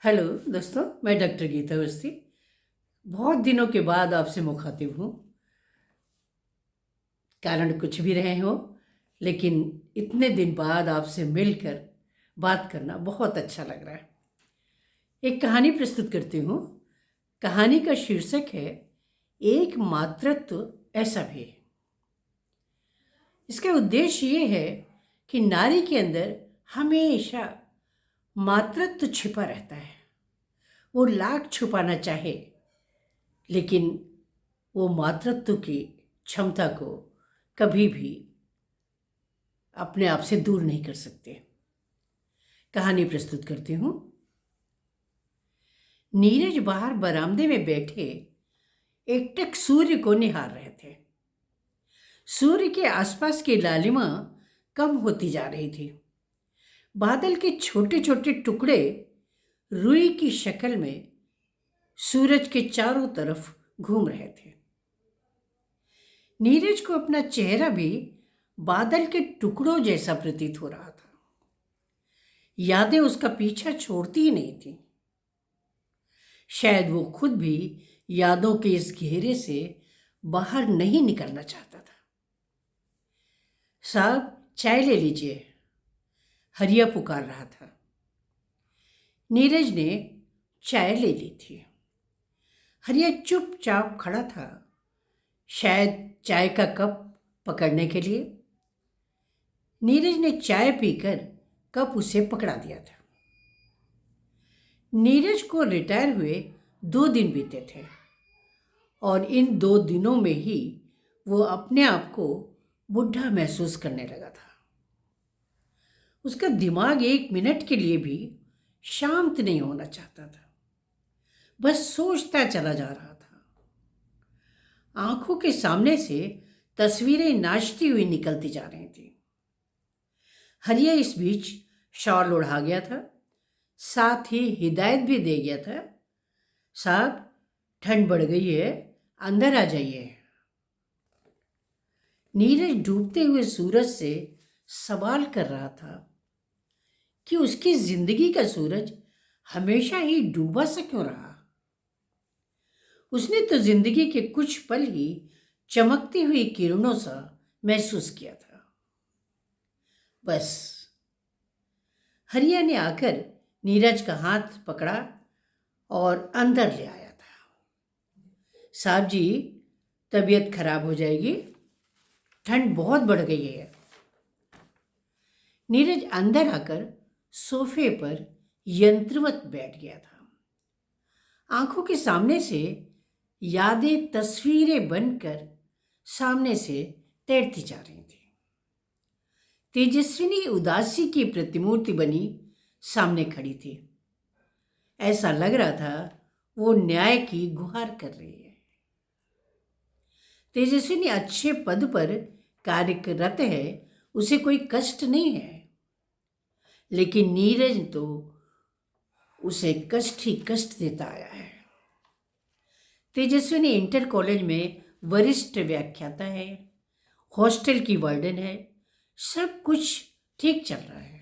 Hello दोस्तों, मैं doctor Gita Awasthi. बहुत दिनों के बाद आपसे मुखातिब हूँ। कारण कुछ भी रहे हो, लेकिन इतने दिन बाद आपसे मिलकर बात करना बहुत अच्छा लग रहा है। एक कहानी प्रस्तुत करती हूँ। कहानी का शीर्षक है एक मातृत्व ऐसा भी। इसका उद्देश्य ये है कि नारी के अंदर हमेशा मातृत्व छिपा रहता है। वो लाख छुपाना चाहे, लेकिन वो मातृत्व की क्षमता को कभी भी अपने आप से दूर नहीं कर सकते। कहानी प्रस्तुत करती हूँ। नीरज बाहर बरामदे में बैठे एकटक सूर्य को निहार रहे थे। सूर्य के आसपास की लालिमा कम होती जा रही थी। बादल के छोटे छोटे टुकड़े रुई की शक्ल में सूरज के चारों तरफ घूम रहे थे। नीरज को अपना चेहरा भी बादल के टुकड़ों जैसा प्रतीत हो रहा था। यादें उसका पीछा छोड़ती ही नहीं थी। शायद वो खुद भी यादों के इस घेरे से बाहर नहीं निकलना चाहता था। साहब, चाय ले लीजिए, हरिया पुकार रहा था। नीरज ने चाय ले ली थी। हरिया चुपचाप खड़ा था, शायद चाय का कप पकड़ने के लिए। नीरज ने चाय पीकर कप उसे पकड़ा दिया था। नीरज को रिटायर हुए 2 दिन बीते थे और इन 2 दिनों में ही वो अपने आप को बुढ़ा महसूस करने लगा था। उसका दिमाग 1 मिनट के लिए भी शांत नहीं होना चाहता था। बस सोचता चला जा रहा था। आंखों के सामने से तस्वीरें नाचती हुई निकलती जा रही थी। हरिया इस बीच शॉल उड़ा गया था, साथ ही हिदायत भी दे गया था, साहब ठंड बढ़ गई है, अंदर आ जाइए। नीरज डूबते हुए सूरज से सवाल कर रहा था कि उसकी जिंदगी का सूरज हमेशा ही डूबा सा क्यों रहा। उसने तो जिंदगी के कुछ पल ही चमकती हुई किरणों सा महसूस किया था। बस हरिया ने आकर नीरज का हाथ पकड़ा और अंदर ले आया था। साहब जी, तबीयत खराब हो जाएगी, ठंड बहुत बढ़ गई है। नीरज अंदर आकर सोफे पर यंत्रवत बैठ गया था। आंखों के सामने से यादें तस्वीरें बनकर सामने से तैरती जा रही थी। तेजस्विनी उदासी की प्रतिमूर्ति बनी सामने खड़ी थी। ऐसा लग रहा था वो न्याय की गुहार कर रही है। तेजस्विनी अच्छे पद पर कार्यरत है, उसे कोई कष्ट नहीं है, लेकिन नीरज तो उसे कष्ट ही कष्ट देता आया है। तेजस्विनी इंटर कॉलेज में वरिष्ठ व्याख्याता है, हॉस्टल की वार्डन है, सब कुछ ठीक चल रहा है।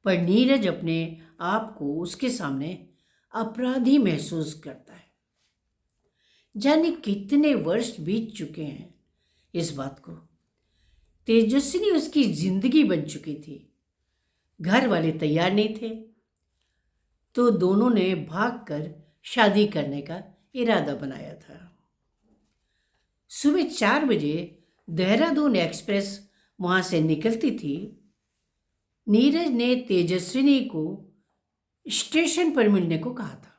पर नीरज अपने आप को उसके सामने अपराधी महसूस करता है। जाने कितने वर्ष बीत चुके हैं इस बात को। तेजस्विनी उसकी जिंदगी बन चुकी थी। घर वाले तैयार नहीं थे, तो दोनों ने भागकर शादी करने का इरादा बनाया था। सुबह 4 बजे देहरादून एक्सप्रेस वहां से निकलती थी। नीरज ने तेजस्विनी को स्टेशन पर मिलने को कहा था।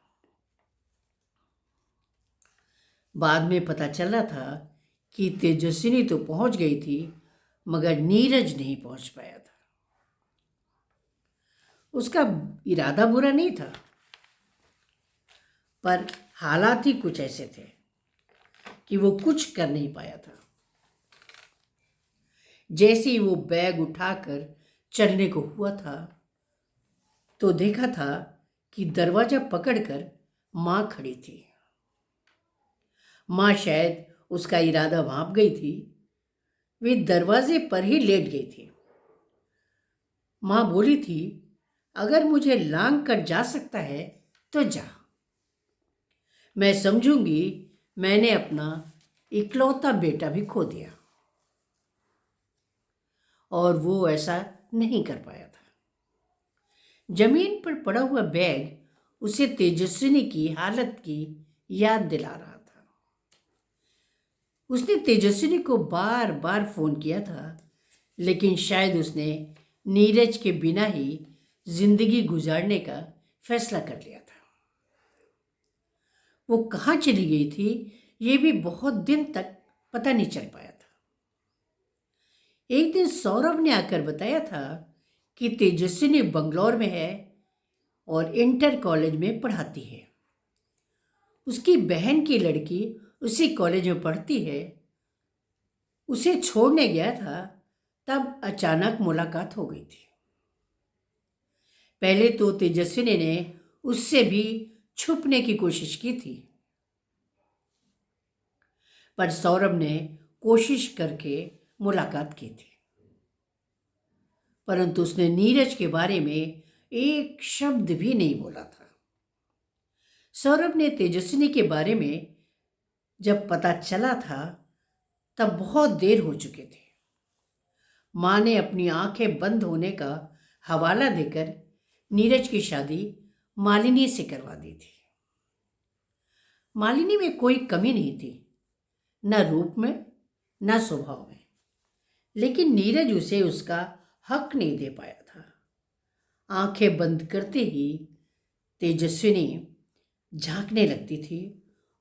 बाद में पता चला था कि तेजस्विनी तो पहुंच गई थी, मगर नीरज नहीं पहुंच पाया था। उसका इरादा बुरा नहीं था, पर हालात ही कुछ ऐसे थे कि वो कुछ कर नहीं पाया था। जैसे ही वो बैग उठाकर चलने को हुआ था, तो देखा था कि दरवाजा पकड़कर मां खड़ी थी। मां शायद उसका इरादा भांप गई थी। वे दरवाजे पर ही लेट गई थी। मां बोली थी, अगर मुझे लांग कर जा सकता है तो जा। मैं समझूंगी मैंने अपना इकलौता बेटा भी खो दिया। और वो ऐसा नहीं कर पाया था। जमीन पर पड़ा हुआ बैग उसे तेजस्विनी की हालत की याद दिला रहा था। उसने तेजस्विनी को बार बार फोन किया था, लेकिन शायद उसने नीरज के बिना ही जिंदगी गुजारने का फैसला कर लिया था। वो कहाँ चली गई थी ये भी बहुत दिन तक पता नहीं चल पाया था। एक दिन सौरभ ने आकर बताया था कि तेजस्विनी बंगलौर में है और इंटर कॉलेज में पढ़ाती है। उसकी बहन की लड़की उसी कॉलेज में पढ़ती है। उसे छोड़ने गया था, तब अचानक मुलाकात हो गई थी। पहले तो तेजस्विनी ने उससे भी छुपने की कोशिश की थी, पर सौरभ ने कोशिश करके मुलाकात की थी। परंतु उसने नीरज के बारे में एक शब्द भी नहीं बोला था। सौरभ ने तेजस्विनी के बारे में जब पता चला था तब बहुत देर हो चुके थे। माँ ने अपनी आंखें बंद होने का हवाला देकर नीरज की शादी मालिनी से करवा दी थी। मालिनी में कोई कमी नहीं थी, न रूप में न स्वभाव में, लेकिन नीरज उसे उसका हक नहीं दे पाया था। आंखें बंद करते ही तेजस्विनी झांकने लगती थी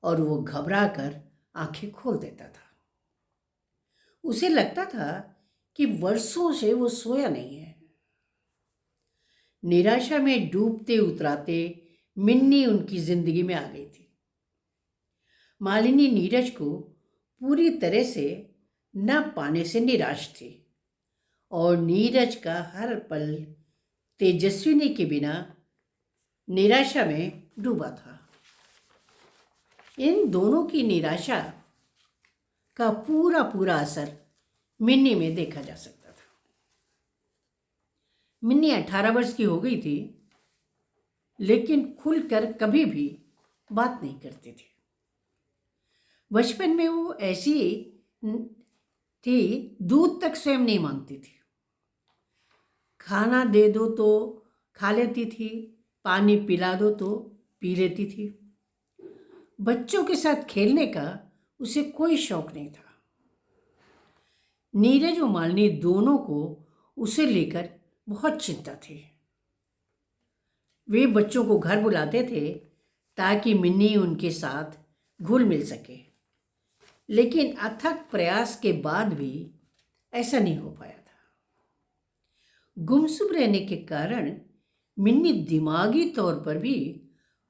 और वो घबरा कर आंखें खोल देता था। उसे लगता था कि वर्षों से वो सोया नहीं है। निराशा में डूबते उतराते मिन्नी उनकी जिंदगी में आ गई थी। मालिनी नीरज को पूरी तरह से न पाने से निराश थी और नीरज का हर पल तेजस्विनी के बिना निराशा में डूबा था। इन दोनों की निराशा का पूरा पूरा असर मिन्नी में देखा जा सकता था। मिन्नी 18 वर्ष की हो गई थी, लेकिन खुलकर कभी भी बात नहीं करती थी। बचपन में वो ऐसी थी, दूध तक स्वयं नहीं मांगती थी। खाना दे दो तो खा लेती थी, पानी पिला दो तो पी लेती थी। बच्चों के साथ खेलने का उसे कोई शौक नहीं था। नीरज और मालिनी दोनों को उसे लेकर बहुत चिंता थी। वे बच्चों को घर बुलाते थे ताकि मिन्नी उनके साथ घुल मिल सके, लेकिन अथक प्रयास के बाद भी ऐसा नहीं हो पाया था। गुमसुम रहने के कारण मिन्नी दिमागी तौर पर भी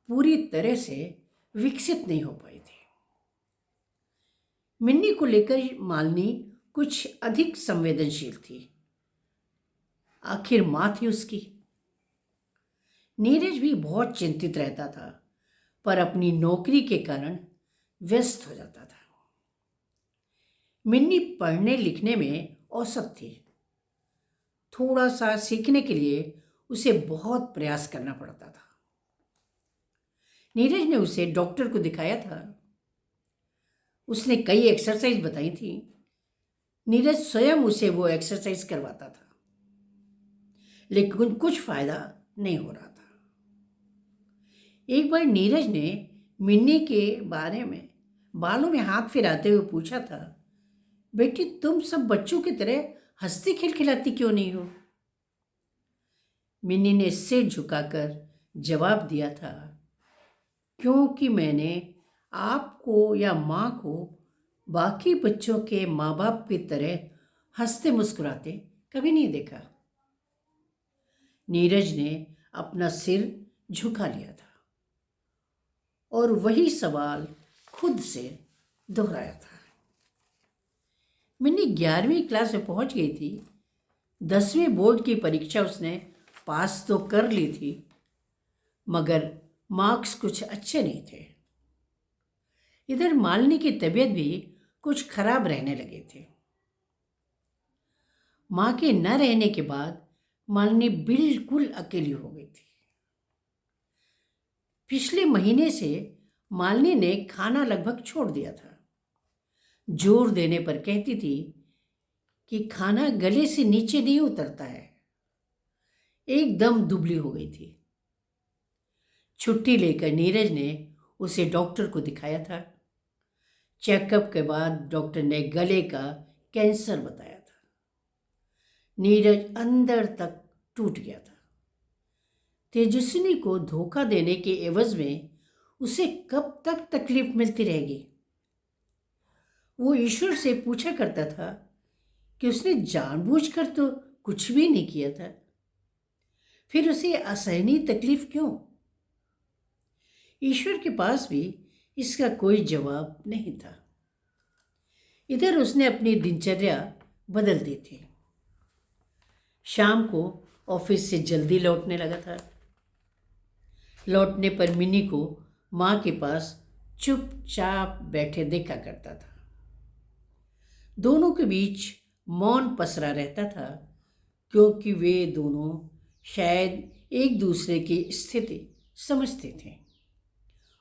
पूरी तरह से विकसित नहीं हो पाई थी। मिन्नी को लेकर मालिनी कुछ अधिक संवेदनशील थी। आखिर माँ थी उसकी। नीरज भी बहुत चिंतित रहता था, पर अपनी नौकरी के कारण व्यस्त हो जाता था। मिन्नी पढ़ने लिखने में औसत थी। थोड़ा सा सीखने के लिए उसे बहुत प्रयास करना पड़ता था। नीरज ने उसे डॉक्टर को दिखाया था। उसने कई एक्सरसाइज बताई थी। नीरज स्वयं उसे वो एक्सरसाइज करवाता था, लेकिन कुछ फायदा नहीं हो रहा था। एक बार नीरज ने मिन्नी के बारे में बालों में हाथ फिराते हुए पूछा था, बेटी तुम सब बच्चों की तरह हंसती खिलखिलाती क्यों नहीं हो? मिन्नी ने सिर झुकाकर जवाब दिया था, क्योंकि मैंने आपको या माँ को बाकी बच्चों के माँ बाप की तरह हंसते मुस्कुराते कभी नहीं देखा। नीरज ने अपना सिर झुका लिया था और वही सवाल खुद से दोहराया था। मिन्नी 11वीं क्लास में पहुंच गई थी। 10वीं बोर्ड की परीक्षा उसने पास तो कर ली थी, मगर मार्क्स कुछ अच्छे नहीं थे। इधर मालिनी की तबीयत भी कुछ खराब रहने लगे थे। माँ के न रहने के बाद मालिनी बिल्कुल अकेली हो गई थी। पिछले महीने से मालिनी ने खाना लगभग छोड़ दिया था। जोर देने पर कहती थी कि खाना गले से नीचे नहीं उतरता है। एकदम दुबली हो गई थी। छुट्टी लेकर नीरज ने उसे डॉक्टर को दिखाया था। चेकअप के बाद डॉक्टर ने गले का कैंसर बताया था। नीरज अंदर तक टूट गया था। तेजस्विनी को धोखा देने के एवज में उसे कब तक तकलीफ मिलती रहेगी। वो ईश्वर से पूछा करता था कि उसने जानबूझकर तो कुछ भी नहीं किया था, फिर उसे असहनीय तकलीफ क्यों। ईश्वर के पास भी इसका कोई जवाब नहीं था। इधर उसने अपनी दिनचर्या बदल दी थी। शाम को ऑफिस से जल्दी लौटने लगा था। लौटने पर मिनी को माँ के पास चुपचाप बैठे देखा करता था। दोनों के बीच मौन पसरा रहता था, क्योंकि वे दोनों शायद एक दूसरे की स्थिति समझते थे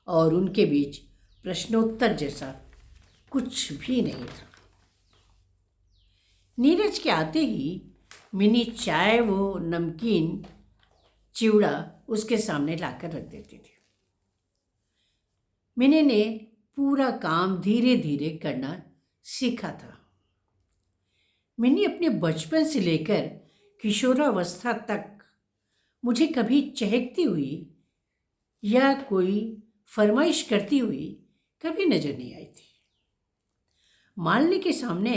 और उनके बीच प्रश्नोत्तर जैसा कुछ भी नहीं था। नीरज के आते ही मिनी चाय व नमकीन चिवड़ा उसके सामने लाकर रख देती थी। मिनी ने पूरा काम धीरे धीरे करना सीखा था। मिनी अपने बचपन से लेकर किशोरावस्था तक मुझे कभी चहकती हुई या कोई फरमाइश करती हुई कभी नजर नहीं आई थी। मालिनी के सामने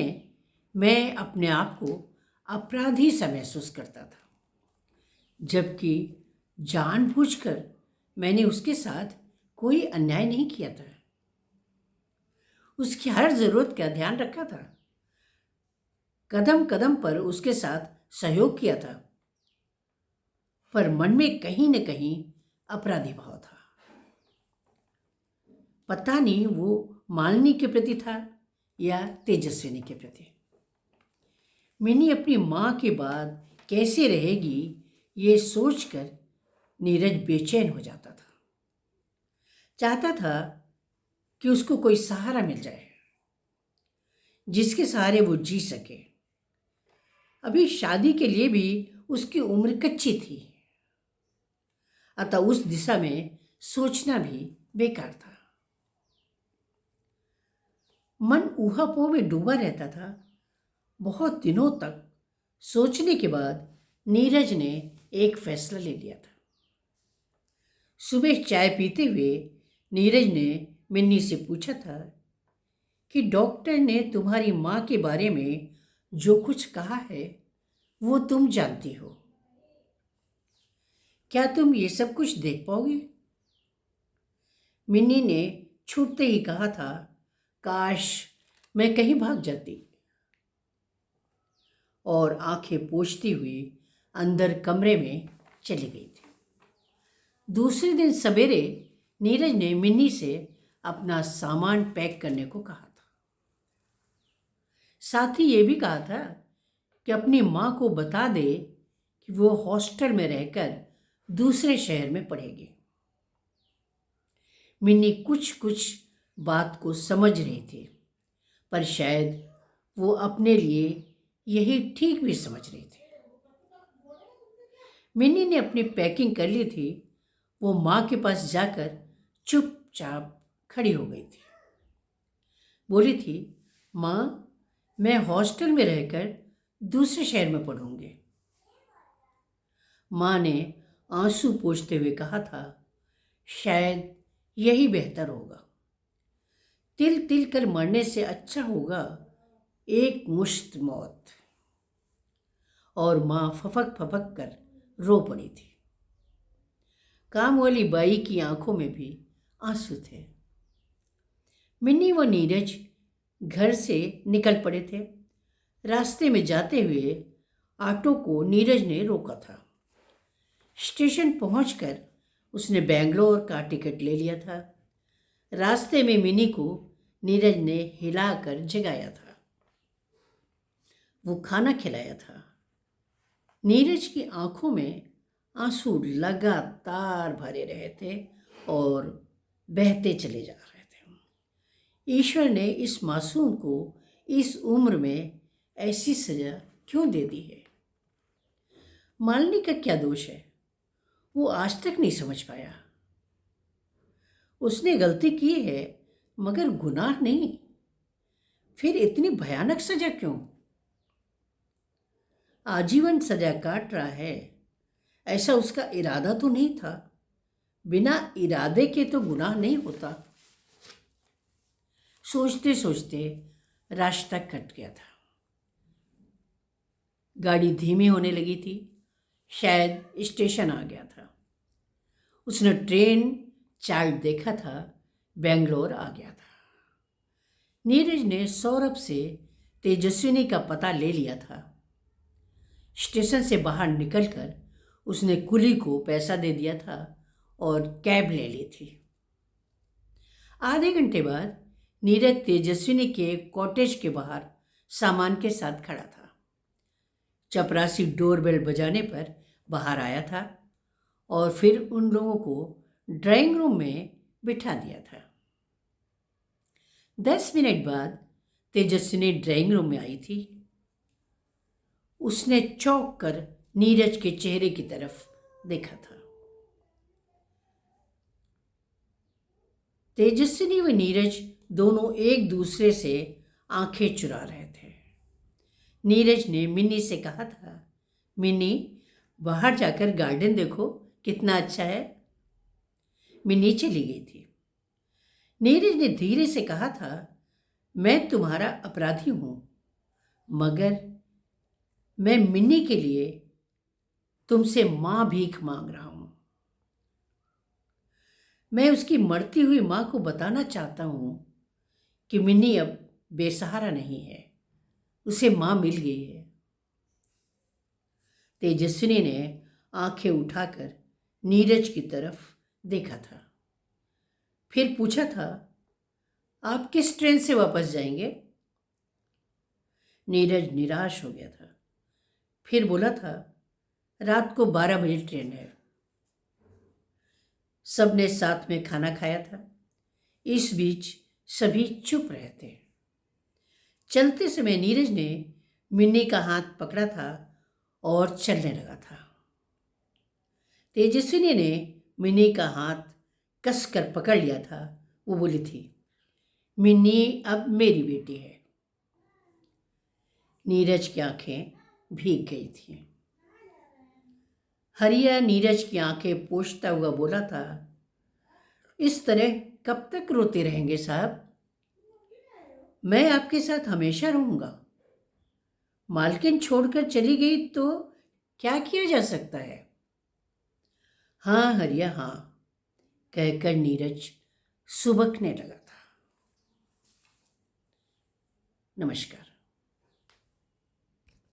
मैं अपने आप को अपराधी सा महसूस करता था, जबकि जानबूझकर मैंने उसके साथ कोई अन्याय नहीं किया था। उसकी हर जरूरत का ध्यान रखा था, कदम कदम पर उसके साथ सहयोग किया था, पर मन में कहीं न कहीं अपराधी भाव था। पता नहीं वो मालिनी के प्रति था या तेजस्विनी के प्रति। मिनी अपनी माँ के बाद कैसे रहेगी ये सोचकर नीरज बेचैन हो जाता था। चाहता था कि उसको कोई सहारा मिल जाए जिसके सहारे वो जी सके। अभी शादी के लिए भी उसकी उम्र कच्ची थी, अतः उस दिशा में सोचना भी बेकार था। मन ऊहापोह में डूबा रहता था। बहुत दिनों तक सोचने के बाद नीरज ने एक फैसला ले लिया था। सुबह चाय पीते हुए नीरज ने मिन्नी से पूछा था कि डॉक्टर ने तुम्हारी माँ के बारे में जो कुछ कहा है वो तुम जानती हो, क्या तुम ये सब कुछ देख पाओगी? मिन्नी ने छूटते ही कहा था, काश मैं कहीं भाग जाती, और आंखें पोंछती हुई अंदर कमरे में चली गई थी। दूसरे दिन सवेरे नीरज ने मिन्नी से अपना सामान पैक करने को कहा था। साथ ही ये भी कहा था कि अपनी माँ को बता दे कि वो हॉस्टल में रहकर दूसरे शहर में पढ़ेगी। मिन्नी कुछ कुछ बात को समझ रही थी, पर शायद वो अपने लिए यही ठीक भी समझ रही थी। मिन्नी ने अपनी पैकिंग कर ली थी। वो माँ के पास जाकर चुपचाप खड़ी हो गई थी। बोली थी, माँ, मैं हॉस्टल में रहकर दूसरे शहर में पढ़ूंगी। माँ ने आंसू पोंछते हुए कहा था, शायद यही बेहतर होगा। तिल तिल कर मरने से अच्छा होगा एक मुश्त मौत। और माँ फपक फपक कर रो पड़ी थी। काम वाली बाई की आंखों में भी आंसू थे। मिन्नी व नीरज घर से निकल पड़े थे। रास्ते में जाते हुए ऑटो को नीरज ने रोका था। स्टेशन पहुंचकर उसने बेंगलोर का टिकट ले लिया था। रास्ते में मिनी को नीरज ने हिलाकर जगाया था। वो खाना खिलाया था। नीरज की आंखों में आंसू लगातार भरे रहे थे और बहते चले जा रहे थे। ईश्वर ने इस मासूम को इस उम्र में ऐसी सजा क्यों दे दी है? मालिनी का क्या दोष है? वो आज तक नहीं समझ पाया। उसने गलती की है मगर गुनाह नहीं, फिर इतनी भयानक सजा क्यों? आजीवन सजा काट रहा है, ऐसा उसका इरादा तो नहीं था। बिना इरादे के तो गुनाह नहीं होता। सोचते सोचते रास्ता कट गया था। गाड़ी धीमी होने लगी थी, शायद स्टेशन आ गया था। उसने ट्रेन चार्ट देखा था, बेंगलोर आ गया था। नीरज ने सौरभ से तेजस्विनी का पता ले लिया था। स्टेशन से बाहर निकलकर उसने कुली को पैसा दे दिया था और कैब ले ली थी। आधे घंटे बाद नीरज तेजस्विनी के कॉटेज के बाहर सामान के साथ खड़ा था। चपरासी डोरबेल बजाने पर बाहर आया था और फिर उन लोगों को ड्राइंग रूम में बिठा दिया था। 10 मिनट बाद तेजस्विनी ड्राइंग रूम में आई थी। उसने चौंक कर नीरज के चेहरे की तरफ देखा था। तेजस्विनी व नीरज दोनों एक दूसरे से आंखें चुरा रहे थे। नीरज ने मिन्नी से कहा था, मिन्नी बाहर जाकर गार्डन देखो कितना अच्छा है। मिन्नी चली गई थी। नीरज ने धीरे से कहा था, मैं तुम्हारा अपराधी हूं, मगर मैं मिन्नी के लिए तुमसे मां भीख मांग रहा हूं। मैं उसकी मरती हुई मां को बताना चाहता हूं कि मिन्नी अब बेसहारा नहीं है, उसे मां मिल गई है। तेजस्विनी ने आंखें उठाकर नीरज की तरफ देखा था, फिर पूछा था, आप किस ट्रेन से वापस जाएंगे? नीरज निराश हो गया था। फिर बोला था, रात को 12 बजे ट्रेन है। सबने साथ में खाना खाया था। इस बीच सभी चुप रहे थे। चलते समय नीरज ने मिन्नी का हाथ पकड़ा था और चलने लगा था। तेजस्विनी ने मिन्नी का हाथ कसकर पकड़ लिया था। वो बोली थी, मिन्नी अब मेरी बेटी है। नीरज की आंखें भीग गई थी। हरिया नीरज की आंखें पोंछता हुआ बोला था, इस तरह कब तक रोते रहेंगे साहब? मैं आपके साथ हमेशा रहूंगा। मालकिन छोड़कर चली गई तो क्या किया जा सकता है? हाँ हरिया हाँ, कहकर नीरज सुबकने लगा था। नमस्कार।